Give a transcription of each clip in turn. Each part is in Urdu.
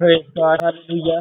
Praise God. Hallelujah.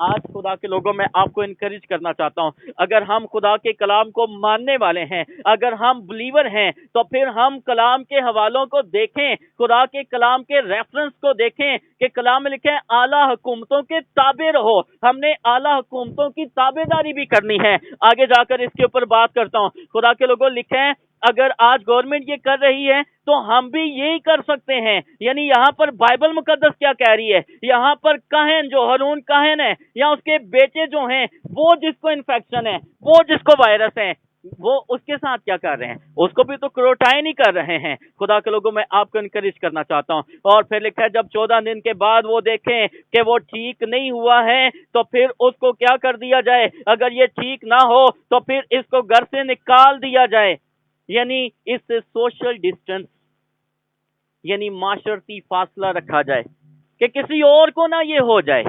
آج خدا کے لوگوں میں آپ کو انکریج کرنا چاہتا ہوں، اگر ہم خدا کے کلام کو ماننے والے ہیں، اگر ہم بلیور ہیں، تو پھر ہم کلام کے حوالوں کو دیکھیں، خدا کے کلام کے ریفرنس کو دیکھیں کہ کلام میں لکھے اعلیٰ حکومتوں کے تابع رہو۔ ہم نے اعلیٰ حکومتوں کی تابع داری بھی کرنی ہے۔ آگے جا کر اس کے اوپر بات کرتا ہوں۔ خدا کے لوگوں لکھیں اگر آج گورنمنٹ یہ کر رہی ہے تو ہم بھی یہی کر سکتے ہیں۔ یعنی یہاں پر بائبل مقدس کیا کہہ رہی ہے؟ یہاں پر کہن جو ہارون کہن ہے یا اس کے بیٹے جو ہیں، وہ جس کو انفیکشن ہے، وہ جس کو وائرس ہے، وہ اس کے ساتھ کیا کر رہے ہیں؟ اس کو بھی تو کروٹائن ہی کر رہے ہیں۔ خدا کے لوگوں میں آپ کو انکریج کرنا چاہتا ہوں۔ اور پھر لکھا ہے جب 14 دن کے بعد وہ دیکھیں کہ وہ ٹھیک نہیں ہوا ہے تو پھر اس کو کیا کر دیا جائے؟ اگر یہ ٹھیک نہ ہو تو پھر اس کو گھر سے نکال دیا جائے۔ یعنی اس سے سوشل ڈسٹنس یعنی معاشرتی فاصلہ رکھا جائے کہ کسی اور کو نہ یہ ہو جائے،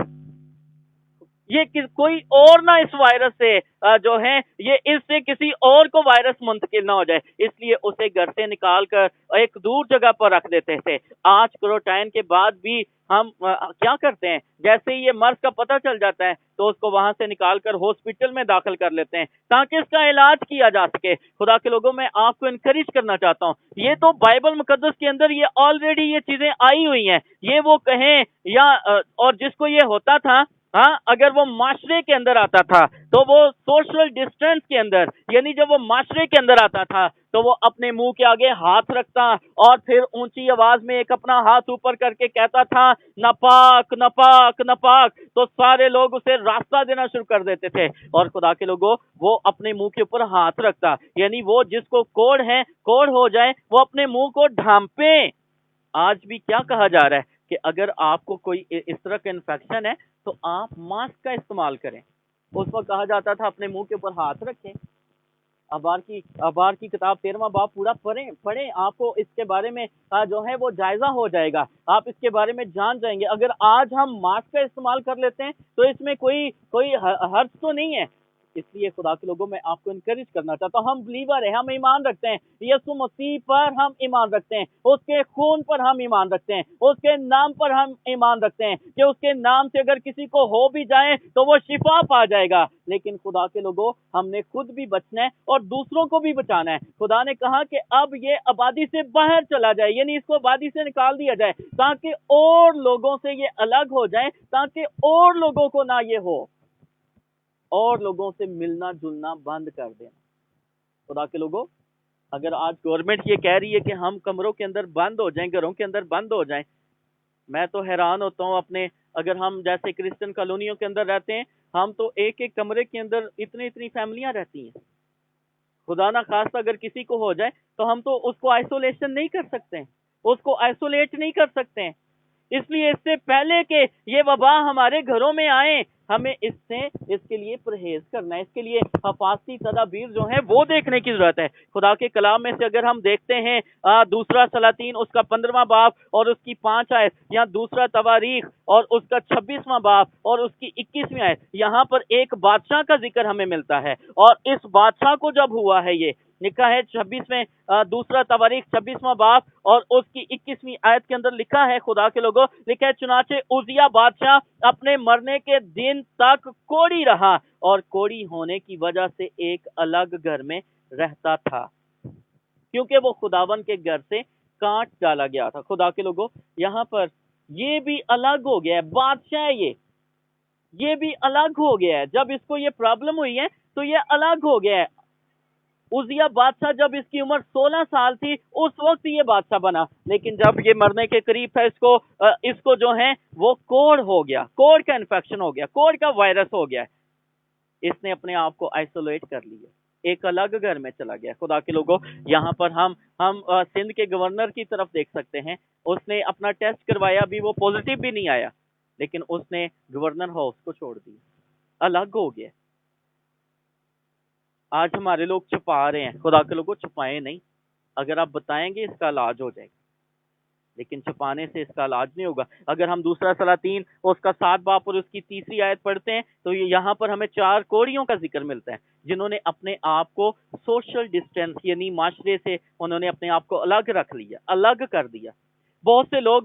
یہ کوئی اور نہ اس وائرس سے جو ہے یہ اس سے کسی اور کو وائرس منتقل نہ ہو جائے، اس لیے اسے گھر سے نکال کر ایک دور جگہ پر رکھ دیتے تھے۔ آج کروٹائن کے بعد بھی ہم کیا کرتے ہیں؟ جیسے ہی یہ مرض کا پتہ چل جاتا ہے تو اس کو وہاں سے نکال کر ہاسپٹل میں داخل کر لیتے ہیں تاکہ اس کا علاج کیا جا سکے۔ خدا کے لوگوں میں آپ کو انکریج کرنا چاہتا ہوں، یہ تو بائبل مقدس کے اندر یہ آلریڈی یہ چیزیں آئی ہوئی ہیں۔ یہ وہ کہیں یا اور جس کو یہ ہوتا تھا، ہاں اگر وہ معاشرے کے اندر آتا تھا تو وہ سوشل ڈسٹینس کے اندر، یعنی جب وہ معاشرے کے اندر آتا تھا تو وہ اپنے منہ کے آگے ہاتھ رکھتا اور پھر اونچی آواز میں ایک اپنا ہاتھ اوپر کر کے کہتا تھا ناپاک ناپاک ناپاک، تو سارے لوگ اسے راستہ دینا شروع کر دیتے تھے۔ اور خدا کے لوگوں وہ اپنے منہ کے اوپر ہاتھ رکھتا، یعنی وہ جس کو کوڑ ہے، کوڑ ہو جائے، وہ اپنے منہ کو ڈھانپے۔ آج بھی کیا کہا جا رہا ہے کہ اگر آپ کو کوئی اس طرح کا انفیکشن ہے تو آپ ماسک کا استعمال کریں۔ اس وقت کہا جاتا تھا اپنے منہ کے اوپر ہاتھ رکھیں۔ ابار کی کتاب 13واں باب پورا پڑھیں، آپ کو اس کے بارے میں جو ہے وہ جائزہ ہو جائے گا، آپ اس کے بارے میں جان جائیں گے۔ اگر آج ہم ماسک کا استعمال کر لیتے ہیں تو اس میں کوئی حرج تو نہیں ہے۔ اس لیے خدا کے لوگوں میں آپ کو انکریج کرنا چاہتا ہوں، ہم بلیور ہیں، ہم ایمان رکھتے ہیں یسوع مسیح پر، ہم ایمان رکھتے ہیں اس کے خون پر، ہم ایمان رکھتے ہیں اس کے نام پر، ہم ایمان رکھتے ہیں کہ اس کے نام سے اگر کسی کو ہو بھی جائے تو وہ شفا پا جائے گا۔ لیکن خدا کے لوگوں ہم نے خود بھی بچنا ہے اور دوسروں کو بھی بچانا ہے۔ خدا نے کہا کہ اب یہ آبادی سے باہر چلا جائے، یعنی اس کو آبادی سے نکال دیا جائے تاکہ اور لوگوں سے یہ الگ ہو جائے، تاکہ اور لوگوں کو نہ یہ ہو، اور لوگوں سے ملنا جلنا بند کر دینا۔ خدا کے لوگوں اگر آج گورنمنٹ یہ کہہ رہی ہے کہ ہم کمروں کے اندر بند ہو جائیں، گھروں کے اندر بند ہو جائیں، میں تو حیران ہوتا ہوں اگر ہم جیسے کرسچن کالونیوں کے اندر رہتے ہیں، ہم تو ایک ایک کمرے کے اندر اتنی فیملیاں رہتی ہیں۔ خدا نہ خواستہ اگر کسی کو ہو جائے تو ہم تو اس کو آئسولیشن نہیں کر سکتے، اس کو آئسولیٹ نہیں کر سکتے۔ اس لیے اس سے پہلے کہ یہ وبا ہمارے گھروں میں آئے، ہمیں اس کے لیے پرہیز کرنا ہے، اس کے لیے حفاظتی تدابیر جو ہیں وہ دیکھنے کی ضرورت ہے۔ خدا کے کلام میں سے اگر ہم دیکھتے ہیں دوسرا سلاطین اس کا 15واں باب اور اس کی 5 آیت، یا دوسرا تواریخ اور اس کا 26واں باب اور اس کی 21ویں آیت، یہاں پر ایک بادشاہ کا ذکر ہمیں ملتا ہے۔ اور اس بادشاہ کو جب ہوا ہے، یہ لکھا ہے 26ویں دوسرا تواریخ 26واں باب اور اس کی 21ویں آیت کے اندر لکھا ہے، خدا کے لوگوں لکھا ہے چنانچہ عزیہ بادشاہ اپنے مرنے کے دن تک کوڑی رہا اور کوڑی ہونے کی وجہ سے ایک الگ گھر میں رہتا تھا، کیونکہ وہ خداون کے گھر سے کاٹ ڈالا گیا تھا۔ خدا کے لوگوں یہاں پر یہ بھی الگ ہو گیا ہے، بادشاہ یہ بھی الگ ہو گیا ہے۔ جب اس کو یہ پرابلم ہوئی ہے تو یہ الگ ہو گیا ہے۔ عزیہ بادشاہ جب اس کی عمر 16 سال تھی اس وقت یہ بادشاہ بنا، لیکن جب یہ مرنے کے قریب تھا اس کو جو ہے وہ کوڑ ہو گیا، کوڑ کا انفیکشن ہو گیا، کوڑ کا وائرس ہو گیا۔ اس نے اپنے آپ کو آئسولیٹ کر لیا، ایک الگ گھر میں چلا گیا۔ خدا کے لوگوں یہاں پر ہم سندھ کے گورنر کی طرف دیکھ سکتے ہیں، اس نے اپنا ٹیسٹ کروایا بھی، وہ پوزیٹیو بھی نہیں آیا، لیکن اس نے گورنر ہاؤس کو چھوڑ دیا، الگ ہو گیا۔ آج ہمارے لوگ چھپا رہے ہیں، خدا کے لوگوں چھپائیں نہیں، اگر آپ بتائیں گے اس کا علاج ہو جائے گا، لیکن چھپانے سے اس کا علاج نہیں ہوگا۔ اگر ہم دوسرا سلاطین اس کا 7 باب اور اس کی 3 آیت پڑھتے ہیں تو یہاں پر ہمیں 4 کوڑیوں کا ذکر ملتا ہے جنہوں نے اپنے آپ کو سوشل ڈسٹینس یعنی معاشرے سے انہوں نے اپنے آپ کو الگ رکھ لیا، الگ کر دیا۔ بہت سے لوگ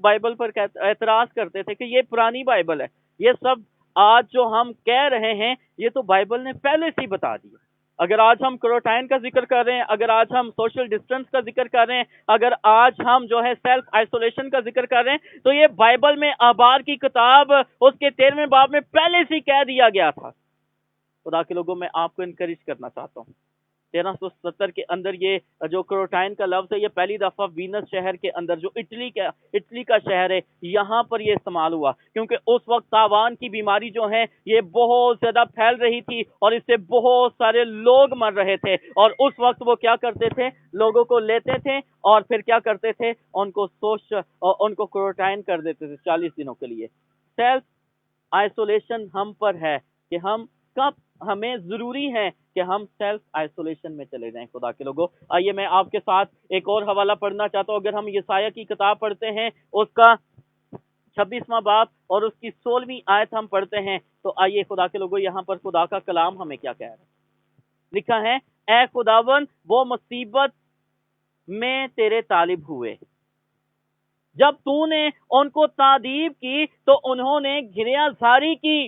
بائبل پر اعتراض کرتے تھے کہ یہ پرانی بائبل ہے، یہ سب آج جو ہم کہہ رہے ہیں یہ تو بائبل نے پہلے سے ہی بتا دیا. اگر آج ہم کوارنٹائن کا ذکر کر رہے ہیں، اگر آج ہم سوشل ڈسٹینس کا ذکر کر رہے ہیں، اگر آج ہم جو ہے سیلف آئسولیشن کا ذکر کر رہے ہیں، تو یہ بائبل میں آبار کی کتاب اس کے 13ویں باب میں پہلے سے ہی کہہ دیا گیا تھا. خدا کے لوگوں میں آپ کو انکریج کرنا چاہتا ہوں. 1370 کے اندر یہ جو کوارنٹائن کا لفظ ہے یہ پہلی دفعہ وینس شہر کے اندر جو اٹلی کا شہر ہے یہاں پر یہ استعمال ہوا، کیونکہ اس وقت تاوان کی بیماری جو ہے یہ بہت زیادہ پھیل رہی تھی اور اس سے بہت سارے لوگ مر رہے تھے. اور اس وقت وہ کیا کرتے تھے، لوگوں کو لیتے تھے اور پھر کیا کرتے تھے، ان کو کوارنٹائن کر دیتے تھے 40 دنوں کے لیے. سیلف آئسولیشن ہم پر ہے کہ ہم کب ہمیں ضروری ہے کہ ہم سیلف آئسولیشن میں چلے جائیں. خدا کے لوگوں، آئیے میں آپ کے ساتھ ایک اور حوالہ پڑھنا چاہتا ہوں. اگر ہم یسایہ کی کتاب پڑھتے ہیں، اس کا 26واں باب اور اس کی 16ویں آیت ہم پڑھتے ہیں، تو آئیے خدا کے لوگوں یہاں پر خدا کا کلام ہمیں کیا کہہ رہا ہے. لکھا ہے، اے خداون وہ مصیبت میں تیرے طالب ہوئے، جب تو نے ان کو تعذیب کی تو انہوں نے گریہ زاری کی.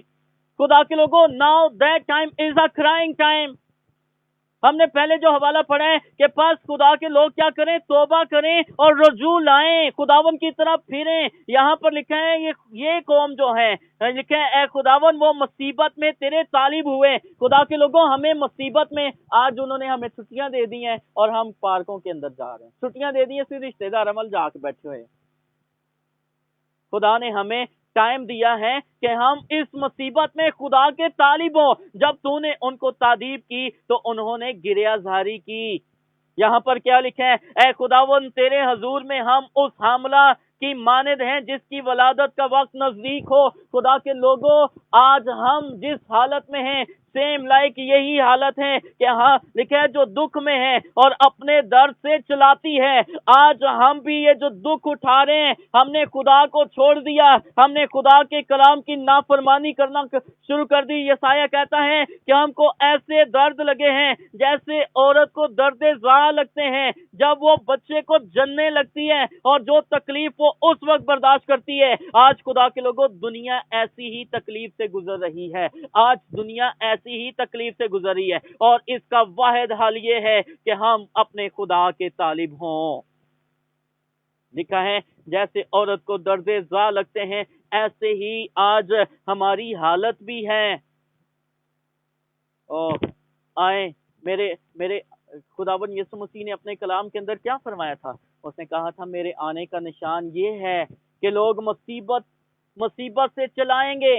خدا کے لوگوں، now that time is a crying time. ہم نے پہلے جو حوالہ پڑھا ہے کہ پس خدا کے لوگ کیا کریں، توبہ کریں اور رجوع لائیں، خداون کی طرف پھریں. یہاں پر لکھا ہے یہ قوم جو ہے، لکھا ہے اے خداون وہ مصیبت میں تیرے طالب ہوئے. خدا کے لوگوں، ہمیں مصیبت میں آج انہوں نے ہمیں چھٹیاں دے دی ہیں اور ہم پارکوں کے اندر جا رہے ہیں. چھٹیاں دے دی ہیں، صرف رشتے دار عمل جا کے بیٹھے ہوئے. خدا نے ہمیں ٹائم دیا ہے کہ ہم اس مصیبت میں خدا کے طالب ہوں. جب تو نے ان کو تعذیب کی تو انہوں نے گریہ زاری کی. یہاں پر کیا لکھا ہے، اے خداون تیرے حضور میں ہم اس حاملہ کی مانند ہیں جس کی ولادت کا وقت نزدیک ہو. خدا کے لوگوں، آج ہم جس حالت میں ہیں سیم لائک یہی حالت ہے کہ ہاں لکھا ہے جو دکھ میں ہے اور اپنے درد سے چلاتی ہے. آج ہم بھی یہ جو دکھ اٹھا رہے ہیں، ہم نے خدا کو چھوڑ دیا، ہم نے خدا کے کلام کی نافرمانی کرنا شروع کر دی. یسایہ کہتا ہے کہ ہم کو ایسے درد لگے ہیں جیسے عورت کو درد زا لگتے ہیں جب وہ بچے کو جننے لگتی ہے، اور جو تکلیف وہ اس وقت برداشت کرتی ہے. آج خدا کے لوگوں، دنیا ایسی ہی تکلیف سے گزر رہی ہے. آج دنیا ایسی ہی تکلیف سے گزر رہی ہے، اور اس کا واحد حل یہ ہے کہ ہم اپنے خدا کے طالب ہوں. لکھا ہے جیسے عورت کو درد زا لگتے ہیں ایسے ہی آج ہماری حالت بھی ہے. آئیں میرے خداوند یسوع مسیح نے اپنے کلام کے اندر کیا فرمایا تھا؟ اس نے کہا تھا میرے آنے کا نشان یہ ہے کہ لوگ مصیبت سے چلائیں گے،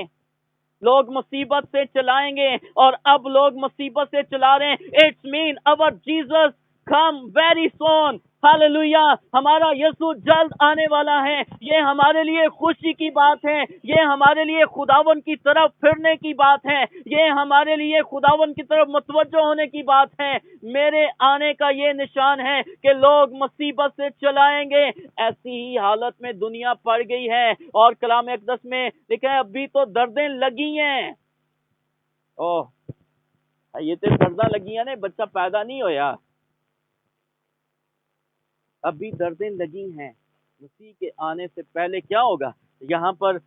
لوگ مصیبت سے چلائیں گے، اور اب لوگ مصیبت سے چلا رہے ہیں. It's mean our Jesus come very soon. Hallelujah, ہمارا یسوع جلد آنے والا ہے. یہ ہمارے لیے خوشی کی بات ہے، یہ ہمارے لیے خداون کی طرف پھرنے کی بات ہے، یہ ہمارے لیے خداون کی طرف متوجہ ہونے کی بات ہے. میرے آنے کا یہ نشان ہے کہ لوگ مصیبت سے چلائیں گے. ایسی ہی حالت میں دنیا پڑ گئی ہے، اور کلام اقدس میں لکھا ہے ابھی تو دردیں لگی ہیں. یہ تو دردیں لگی ہیں نا، بچہ پیدا نہیں ہویا، ابھی دردیں لگی ہیں. مسیح کے آنے سے پہلے کیا ہوگا؟ یہاں پر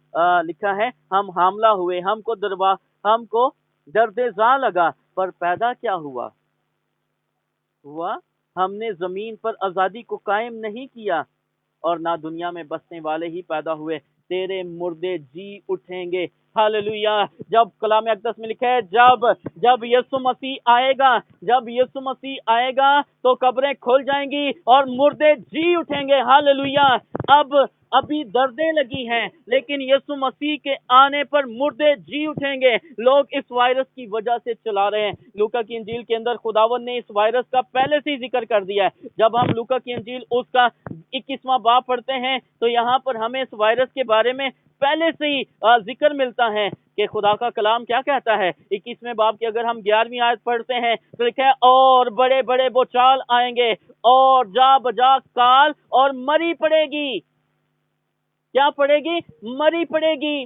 لکھا ہے ہم حاملہ ہوئے، ہم کو درد زا لگا، پر پیدا کیا ہوا ہم نے زمین پر آزادی کو قائم نہیں کیا، اور نہ دنیا میں بسنے والے ہی پیدا ہوئے. تیرے مردے جی اٹھیں گے. ہاللویا. جب کلام اقدس میں لکھا ہے جب یسوع مسیح آئے گا تو قبریں کھل جائیں گی اور مردے جی اٹھیں گے. ہاللویا. ابھی دردیں لگی ہیں، لیکن یسوع مسیح کے آنے پر مردے جی اٹھیں گے. لوگ اس وائرس کی وجہ سے چلا رہے ہیں. لوکا کی انجیل کے اندر خداوند نے اس وائرس کا پہلے سے ہی ذکر کر دیا ہے. جب ہم لوکا کی انجیل اس کا 21واں باب پڑھتے ہیں تو یہاں پر ہمیں اس وائرس کے بارے میں پہلے سے ہی ذکر ملتا ہے کہ خدا کا کلام کیا کہتا ہے. 21ویں باب کی اگر ہم 11ویں آیت پڑھتے ہیں تو لکھا ہے اور بڑے بڑے بوچھال آئیں گے اور جا بجا کال اور مری پڑے گی. کیا پڑے گی؟ مری پڑے گی.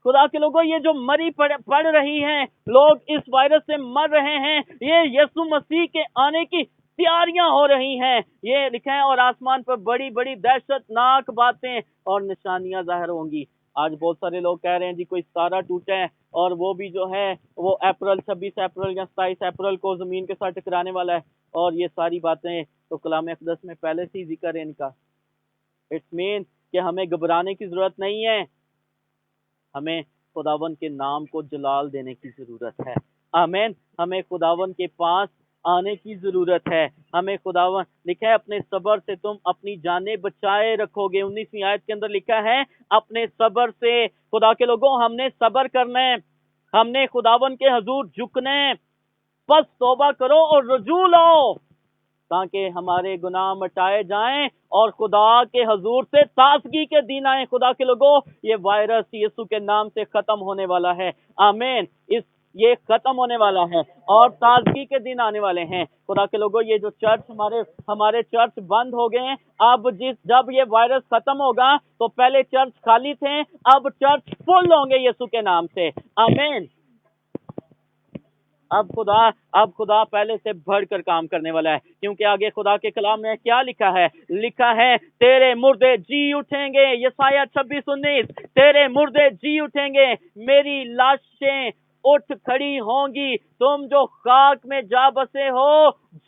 خدا کے لوگوں، یہ جو مری پڑ رہی ہیں، لوگ اس وائرس سے مر رہے ہیں، یہ یسوع مسیح کے آنے کی تیاریاں ہو رہی ہیں. یہ لکھا ہے اور آسمان پر بڑی بڑی دہشت ناک باتیں اور نشانیاں ظاہر ہوں گی. آج بہت سارے لوگ کہہ رہے ہیں جی کوئی ستارہ ٹوٹا ہے اور وہ بھی جو ہے وہ 26 اپریل یا 27 اپریل کو زمین کے ساتھ ٹکرانے والا ہے، اور یہ ساری باتیں تو کلام اقدس میں پہلے سے ہی ذکر ہے ان کا۔ اٹس مین کہ ہمیں گھبرانے کی ضرورت نہیں ہے، ہمیں خداوند کے نام کو جلال دینے کی ضرورت ہے۔ آمین۔ ہمیں خداوند کے پاس آنے کی ضرورت ہے، ہمیں خداوند لکھا ہے اپنے صبر سے تم اپنی جانیں بچائے رکھو گے۔ 19ویں آیت کے اندر لکھا ہے اپنے صبر سے۔ خدا کے لوگوں ہم نے صبر کرنا ہے، ہم نے خداوند کے حضور جھکنا ہے، بس توبہ کرو اور رجوع لاؤ تاکہ ہمارے گناہ مٹائے جائیں اور خدا کے حضور سے تازگی کے دن آئیں۔ خدا کے لوگوں یہ وائرس یسوع کے نام سے ختم ہونے والا ہے۔ آمین۔ یہ ختم ہونے والا ہے اور تازگی کے دن آنے والے ہیں۔ خدا کے لوگوں یہ جو چرچ ہمارے چرچ بند ہو گئے ہیں، اب جب یہ وائرس ختم ہوگا تو پہلے چرچ خالی تھے، اب چرچ فل ہوں گے یسوع کے نام سے۔ آمین۔ اب خدا پہلے سے بڑھ کر کام کرنے والا ہے، کیونکہ آگے خدا کے کلام میں کیا لکھا ہے؟ لکھا ہے تیرے مردے جی اٹھیں گے۔ یسایہ 26:19 تیرے مردے جی اٹھیں گے، میری لاشیں اٹھ کھڑی ہوں گی، تم جو خاک میں جا بسے ہو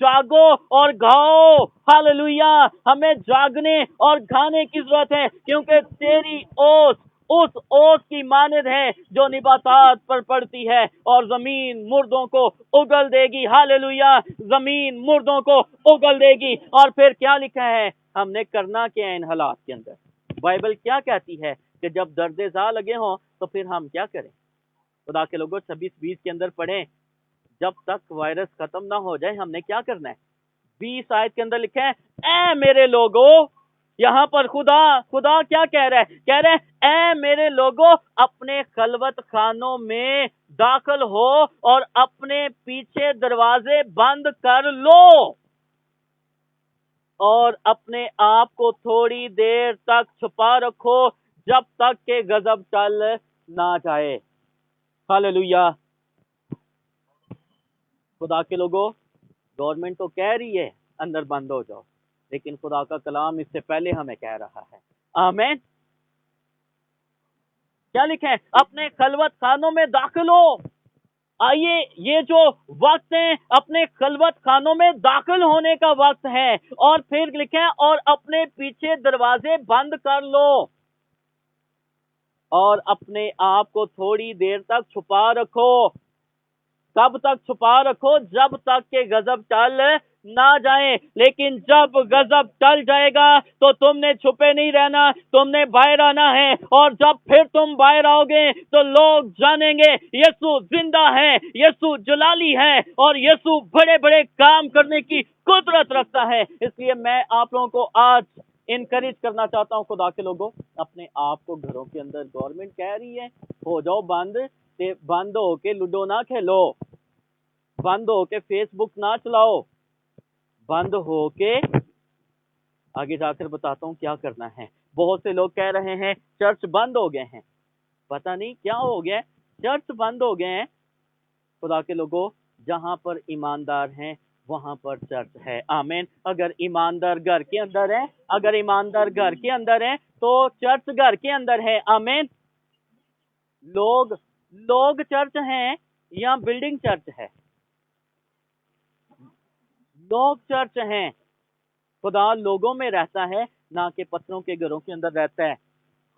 جاگو اور گھاؤ۔ ہاللویا۔ ہمیں جاگنے اور گھانے کی ضرورت ہے، کیونکہ تیری اوس اس اوس کی مانند ہے جو نباتات پر پڑتی ہے اور زمین مردوں کو اگل دے گی۔ ہاللویا۔ زمین مردوں کو اگل دے گی۔ اور پھر کیا لکھا ہے ہم نے کرنا کیا ہے ان حالات کے اندر؟ بائبل کیا کہتی ہے کہ جب درد زا لگے ہوں تو پھر ہم کیا کریں؟ خدا کے لوگوں 26-20 کے اندر پڑھیں، جب تک وائرس ختم نہ ہو جائے ہم نے کیا کرنا ہے؟ 20 آیت کے اندر لکھا ہے اے میرے لوگو، یہاں پر خدا کیا کہہ رہا ہے؟ کہہ رہا ہے اے میرے لوگو اپنے خلوت خانوں میں داخل ہو اور اپنے پیچھے دروازے بند کر لو اور اپنے آپ کو تھوڑی دیر تک چھپا رکھو جب تک کہ غضب ٹل نہ جائے۔ ہاللویا۔ خدا کے لوگوں گورنمنٹ تو کہہ رہی ہے اندر بند ہو جاؤ، لیکن خدا کا کلام اس سے پہلے ہمیں کہہ رہا ہے۔ آمین۔ کیا لکھا ہے؟ اپنے خلوت خانوں میں داخل ہو۔ آئیے یہ جو وقت ہے اپنے خلوت خانوں میں داخل ہونے کا وقت ہے، اور پھر لکھا ہے اور اپنے پیچھے دروازے بند کر لو اور اپنے آپ کو تھوڑی دیر تک چھپا رکھو۔ کب تک چھپا رکھو؟ جب تک کہ غضب ٹل نہ جائے۔ لیکن جب غضب ٹل جائے گا تو تم نے چھپے نہیں رہنا، تم نے باہر آنا ہے، اور جب پھر تم باہر آؤ گے تو لوگ جانیں گے یسوع زندہ ہے، یسوع جلالی ہے، اور یسوع بڑے بڑے کام کرنے کی قدرت رکھتا ہے۔ اس لیے میں آپ لوگوں کو آج انکریج کرنا چاہتا ہوں، خدا کے لوگوں اپنے آپ کو گھروں کے اندر، گورنمنٹ کہہ رہی ہے ہو جاؤ بند ہو کے لوڈو نہ کھیلو، بند ہو کے فیس بک نہ چلاؤ، بند ہو کے آگے جا کر بتاتا ہوں کیا کرنا ہے۔ بہت سے لوگ کہہ رہے ہیں چرچ بند ہو گئے ہیں، پتہ نہیں کیا ہو گیا، چرچ بند ہو گئے ہیں۔ خدا کے لوگوں جہاں پر ایماندار ہیں وہاں پر چرچ ہے۔ آمین۔ اگر ایماندار گھر کے اندر ہے، اگر ایماندار گھر کے اندر ہے تو چرچ گھر کے اندر ہے۔ آمین۔ لوگ چرچ ہیں یا بلڈنگ چرچ ہے؟ لوگ چرچ ہیں۔ خدا لوگوں میں رہتا ہے، نہ کہ پتھروں کے گھروں کے اندر رہتا ہے۔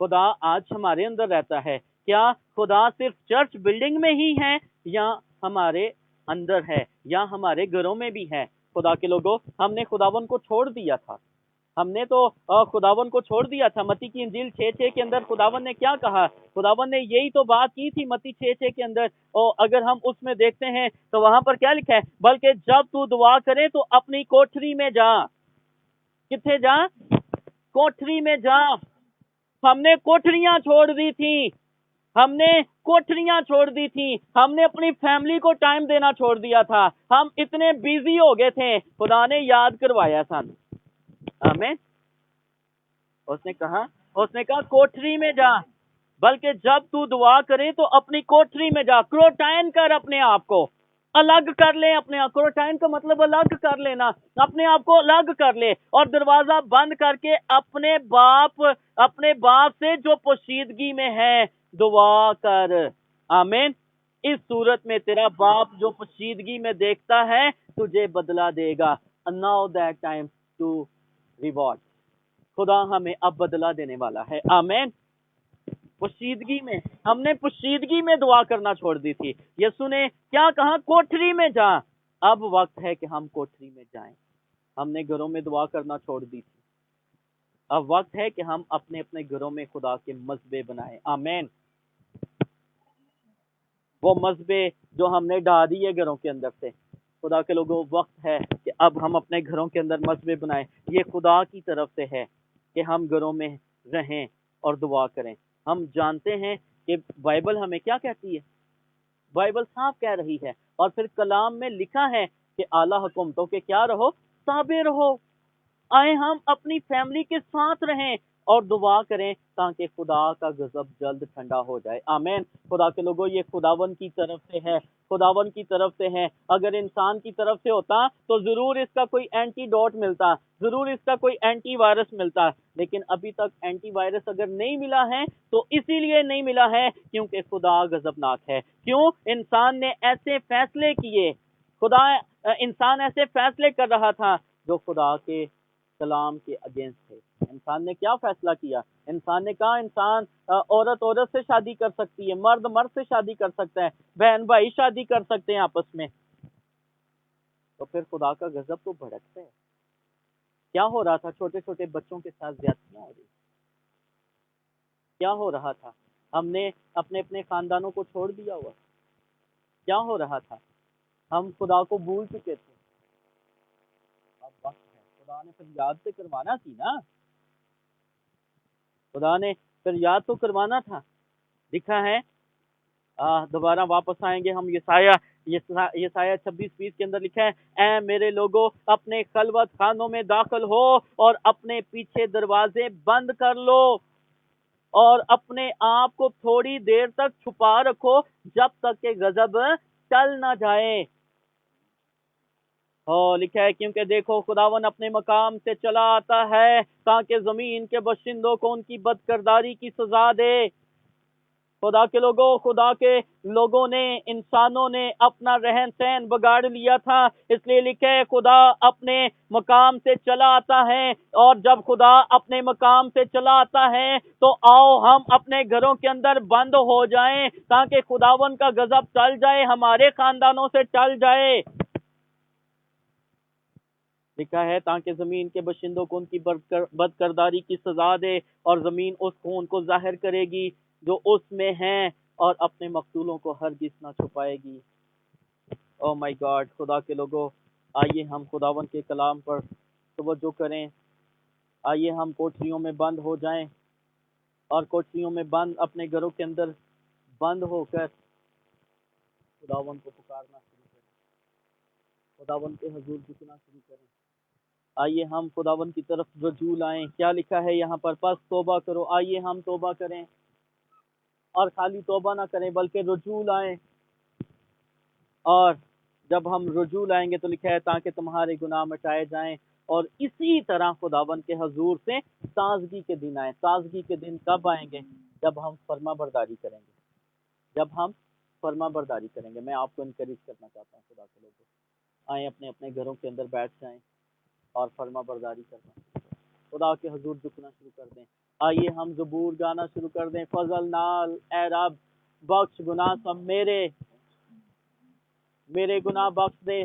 خدا آج ہمارے اندر رہتا ہے۔ کیا خدا صرف چرچ بلڈنگ میں ہی ہے یا ہمارے اندر ہے یا ہمارے گھروں میں بھی ہے؟ خدا کے لوگوں ہم نے خداوند کو چھوڑ دیا تھا، ہم نے تو خداوند کو چھوڑ دیا تھا۔ متی کی انجیل 6:6 کے اندر خداوند نے کیا کہا؟ خداوند نے یہی تو بات کی تھی متی 6:6 کے اندر، اور اگر ہم اس میں دیکھتے ہیں تو وہاں پر کیا لکھا ہے؟ بلکہ جب تو دعا کرے تو اپنی کوٹری میں جا۔ کتنے جا؟ کوٹری میں جا۔ ہم نے کوٹریاں چھوڑ دی تھی، ہم نے کوٹریاں چھوڑ دی تھی، ہم نے اپنی فیملی کو ٹائم دینا چھوڑ دیا تھا، ہم اتنے بیزی ہو گئے تھے۔ خدا نے یاد کروایا سن۔ آمین۔ اس نے کہا کوٹری میں جا، بلکہ جب تو دعا کرے تو اپنی کوٹری میں جا، کروٹائن کر اپنے آپ کو، الگ کر لیں اپنے آپ کو. کوارنٹائن کا مطلب الگ کر لینا, اپنے آپ کو الگ کر لے اور دروازہ بند کر کے اپنے باپ سے جو پوشیدگی میں ہے دعا کر. آمین. اس صورت میں تیرا باپ جو پوشیدگی میں دیکھتا ہے تجھے بدلہ دے گا. Now that time to reward. خدا ہمیں اب بدلہ دینے والا ہے. آمین. پوشیدگی میں, ہم نے پوشیدگی میں دعا کرنا چھوڑ دی تھی. یسوع نے کیا کہا؟ کوٹھری میں جا. اب وقت ہے کہ ہم کوٹھری میں جائیں. ہم نے گھروں میں دعا کرنا چھوڑ دی تھی. اب وقت ہے کہ ہم اپنے اپنے گھروں میں خدا کے مذبے بنائیں. آمین. وہ مذبے جو ہم نے ڈال دیے گھروں کے اندر سے, خدا کے لوگوں وقت ہے کہ اب ہم اپنے گھروں کے اندر مذبے بنائیں. یہ خدا کی طرف سے ہے کہ ہم گھروں میں رہیں اور دعا کریں. ہم جانتے ہیں کہ بائبل ہمیں کیا کہتی ہے. بائبل صاف کہہ رہی ہے اور پھر کلام میں لکھا ہے کہ اعلیٰ حکومتوں کے کیا رہو؟ تابع رہو. آئے ہم اپنی فیملی کے ساتھ رہیں اور دعا کریں تاکہ خدا کا غضب جلد ٹھنڈا ہو جائے. آمین. خدا کے لوگوں یہ خداون کی طرف سے ہے, خداون کی طرف سے ہے. اگر انسان کی طرف سے ہوتا تو ضرور اس کا کوئی اینٹی ڈوٹ ملتا, ضرور اس کا کوئی اینٹی وائرس ملتا, لیکن ابھی تک اینٹی وائرس اگر نہیں ملا ہے تو اسی لیے نہیں ملا ہے کیونکہ خدا غضبناک ہے. کیوں؟ انسان نے ایسے فیصلے کیے, انسان ایسے فیصلے کر رہا تھا جو خدا کے کلام کے اگینسٹ تھے. انسان نے کیا فیصلہ کیا؟ انسان نے کہا انسان عورت سے شادی کر سکتی ہے, مرد سے شادی کر سکتا ہے, بہن بھائی شادی کر سکتے ہیں آپس میں. تو پھر خدا کا غضب تو بھڑکتا ہے. کیا ہو رہا تھا؟ چھوٹے چھوٹے بچوں کے ساتھ زیادتیاں ہو رہی. کیا ہو رہا تھا؟ ہم نے اپنے اپنے خاندانوں کو چھوڑ دیا ہوا. کیا ہو رہا تھا؟ ہم خدا کو بھول چکے تھے. اب وقت ہے, خدا نے پھر یاد سے کروانا تھی نا, خدا نے پھر یاد تو کروانا تھا. لکھا ہے دوبارہ واپس آئیں گے ہم یسایہ 26:20 کے اندر لکھا ہے, اے میرے لوگوں اپنے خلوت خانوں میں داخل ہو اور اپنے پیچھے دروازے بند کر لو اور اپنے آپ کو تھوڑی دیر تک چھپا رکھو جب تک کہ غضب ٹل نہ جائے. لکھا ہے کیونکہ دیکھو خداون اپنے مقام سے چلا آتا ہے تاکہ زمین کے باشندوں کو ان کی بد کرداری کی سزا دے. خدا کے لوگوں نے, انسانوں نے اپنا رہن سہن بگاڑ لیا تھا, اس لیے لکھے خدا اپنے مقام سے چلا آتا ہے. اور جب خدا اپنے مقام سے چلا آتا ہے تو آؤ ہم اپنے گھروں کے اندر بند ہو جائیں تاکہ خداون کا غضب ٹل جائے, ہمارے خاندانوں سے ٹل جائے. لکھا ہے تاکہ زمین کے باشندوں کو ان کی بد کرداری کی سزا دے اور زمین اس خون کو ظاہر کرے گی جو اس میں ہیں اور اپنے مقتولوں کو ہرگز نہ چھپائے گی. او مائی گاڈ. خدا کے لوگوں آئیے ہم خداون کے کلام پر توجہ کریں. آئیے ہم کوٹریوں میں بند ہو جائیں اور کوٹریوں میں بند اپنے گھروں کے اندر بند ہو کر خداون کو پکارنا شروع کریں, خداون کے حضور جھکنا شروع کریں. آئیے ہم خداون کی طرف رجوع لائیں. کیا لکھا ہے یہاں پر؟ پس توبہ کرو. آئیے ہم توبہ کریں اور خالی توبہ نہ کریں بلکہ رجوع لائیں. اور جب ہم رجوع لائیں گے تو لکھا ہے تاکہ تمہارے گناہ مٹائے جائیں اور اسی طرح خداون کے حضور سے تازگی کے دن آئیں. تازگی کے دن کب آئیں گے؟ جب ہم فرما برداری کریں گے. جب ہم فرما برداری کریں گے. میں آپ کو انکریج کرنا چاہتا ہوں خدا کے لوگوں, آئیں اپنے اپنے گھروں کے اندر بیٹھ جائیں اور فرما برداری کرنا, خدا کے حضور جھکنا شروع کر دیں. آئیے ہم زبور گانا شروع کر دیں. فضل نال اے رب بخش گناہ سب میرے گناہ بخش دے.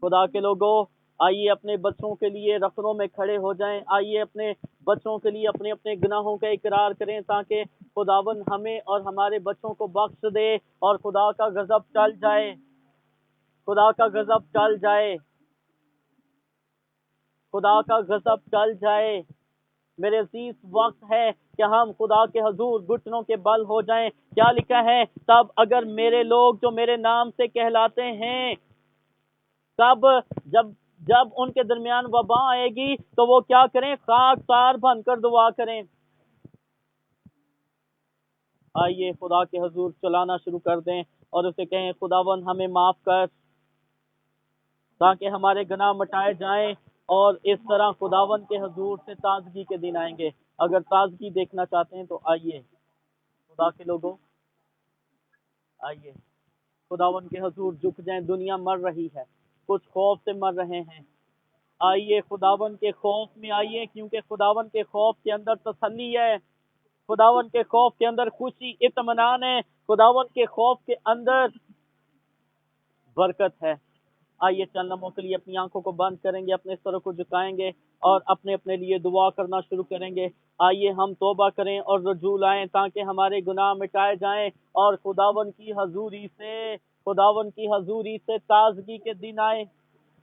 خدا کے لوگوں آئیے اپنے بچوں کے لیے رخنوں میں کھڑے ہو جائیں. آئیے اپنے بچوں کے لیے اپنے اپنے گناہوں کا اقرار کریں تاکہ خداون ہمیں اور ہمارے بچوں کو بخش دے اور خدا کا غضب ٹل جائے. خدا کا غضب ٹل جائے. خدا کا غضب ٹل جائے. میرے عزیز وقت ہے کہ ہم خدا کے حضور گھٹنوں کے بل ہو جائیں. کیا لکھا ہے؟ تب اگر میرے لوگ جو میرے نام سے کہلاتے ہیں, تب جب ان کے درمیان وبا آئے گی تو وہ کیا کریں؟ خاکسار بن کر دعا کریں. آئیے خدا کے حضور چلانا شروع کر دیں اور اسے کہیں خداوند ہمیں معاف کر تاکہ ہمارے گناہ مٹائے جائیں، اور اس طرح خداوند کے حضور سے تازگی کے دن آئیں گے۔ اگر تازگی دیکھنا چاہتے ہیں تو آئیے خدا کے لوگوں، آئیے خداوند کے حضور جھک جائیں۔ دنیا مر رہی ہے، کچھ خوف سے مر رہے ہیں، آئیے خداوند کے خوف میں آئیے، کیونکہ خداوند کے خوف کے اندر تسلی ہے، خداوند کے خوف کے اندر خوشی اطمینان ہے، خداوند کے خوف کے اندر برکت ہے۔ آئیے چند لمحوں کے لیے اپنی آنکھوں کو بند کریں گے، اپنے سروں کو جھکائیں گے اور اپنے اپنے لیے دعا کرنا شروع کریں گے۔ آئیے ہم توبہ کریں اور رجوع لائیں تاکہ ہمارے گناہ مٹائے جائیں، اور خداوند کی حضوری سے تازگی کے دن آئے،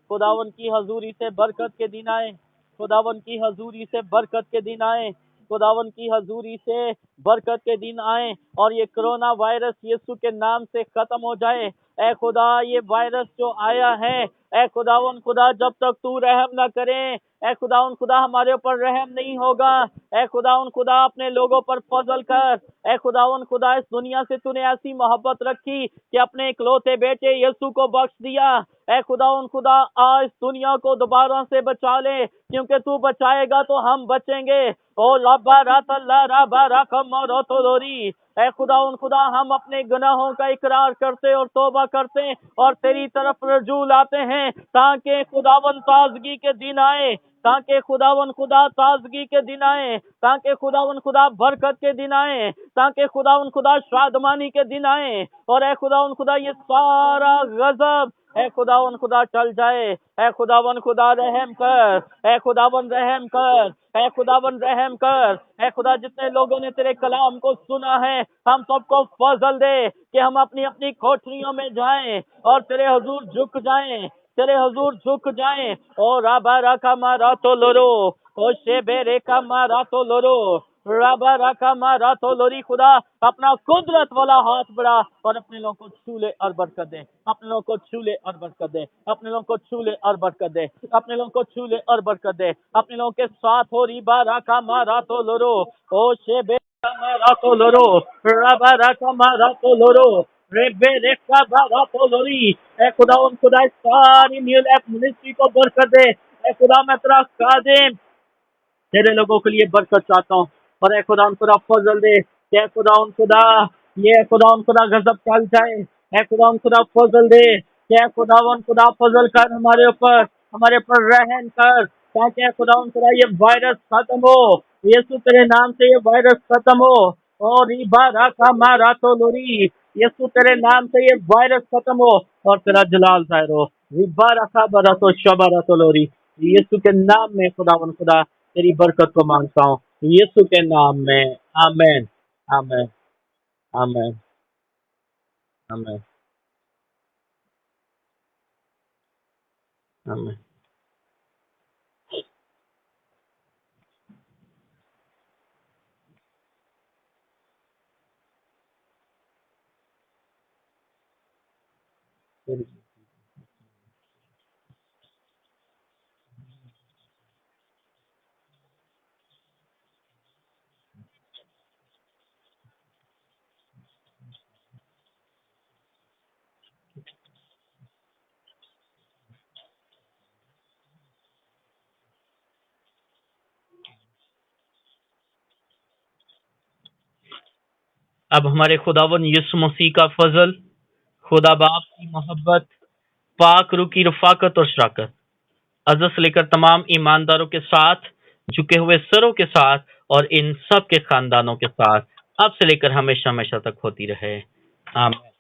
خداوند کی حضوری سے برکت کے دن آئے، خداوند کی حضوری سے برکت کے دن آئے، خداوند کی حضوری سے برکت کے دن آئیں، اور یہ کرونا وائرس یسوع کے نام سے ختم ہو جائے۔ اے خدا، یہ وائرس جو آیا ہے، اے خداوند خدا، جب تک تو رحم نہ کرے، اے خداوند خدا ہمارے اوپر رحم نہیں ہوگا۔ اے خداوند خدا اپنے لوگوں پر فضل کر۔ اے خداوند خدا، اس دنیا سے تو نے ایسی محبت رکھی کہ اپنے اکلوتے بیٹے یسوع کو بخش دیا۔ اے خداوند خدا، آج اس دنیا کو دوبارہ سے بچا لے، کیونکہ تو بچائے گا تو ہم بچیں گے۔ او لبا رات اللہ ربا رکم روتولوری، اے خداوند خدا، ہم اپنے گناہوں کا اقرار کرتے اور توبہ کرتے اور تیری طرف رجوع لاتے ہیں، تاکہ خداوند تازگی کے دن آئے، تاکہ خداوند خدا تازگی کے دن آئے، تاکہ خداوند خدا برکت کے دن آئے، تاکہ خداوند خدا شادمانی کے دن آئے، اور اے خداوند خدا یہ سارا غضب اے خداوند خدا چل جائے۔ اے خداوند خدا رحم کر، اے خداوند رحم کر، اے خداوند رحم کر۔ اے خدا، جتنے لوگوں نے تیرے کلام کو سنا ہے، ہم سب کو فضل دے کہ ہم اپنی اپنی کوٹریوں میں جائیں اور تیرے حضور جھک جائیں، تیرے حضور جھک جائیں۔ او رابا رکا مارا تو لورو، او شیبے ریکا مارا تو لورو، رابا رکا مارا تو لوری۔ خدا اپنا قدرت والا ہاتھ بڑھا اور اپنے لوگوں کو چھو لے اور برکت دے، اپنے لوگوں کو چھو لے اور برکت دے، اپنے لوگوں کو چھو لے اور برکت دے، اپنے لوگوں کو چھو لے اور برکت دے، اپنے لوگوں کے ساتھ ہو۔ ریبا رکا مارا تو لورو، او شیبے مارا تو لورو، رابا رکا مارا تو لورو، ریبے ریکا مارا تو لوری۔ اے خدا ان خدا اس ساری نیو لائف منسٹری کو برکت دے۔ اے خدا میں تیرا خادم تیرے لوگوں کے لیے برکت چاہتا ہوں، اور اے خدا ان خدا فضل دے کہ اے خدا ان خدا یہ خدا ان خدا غضب چل جائے۔ اے خدا ان خدا فضل دے کہ اے خدا ان خدا فضل کر ہمارے اوپر رحم کر، تاکہ اے خدا ان خدا یہ وائرس ختم ہو، یسوع تیرے نام سے یہ وائرس ختم ہو، اور ریبا راکا مارا تو لوری، یسوع تیرے نام سے یہ وائرس ختم ہو اور تیرا جلال ظاہر ہو۔ ریبا راکا برا تو شبا را تو لوری، یسوع کے نام میں خدا ان خدا تیری برکت کو مانگتا ہوں، یسوع کے نام میں، آمین آمین آمین آمین آمین۔ اب ہمارے خداوند یسوع مسیح کا فضل، خدا باپ کی محبت، پاک روح کی رفاقت اور شراکت عزت سے لے کر تمام ایمانداروں کے ساتھ، جھکے ہوئے سروں کے ساتھ اور ان سب کے خاندانوں کے ساتھ اب سے لے کر ہمیشہ ہمیشہ تک ہوتی رہے، آمین۔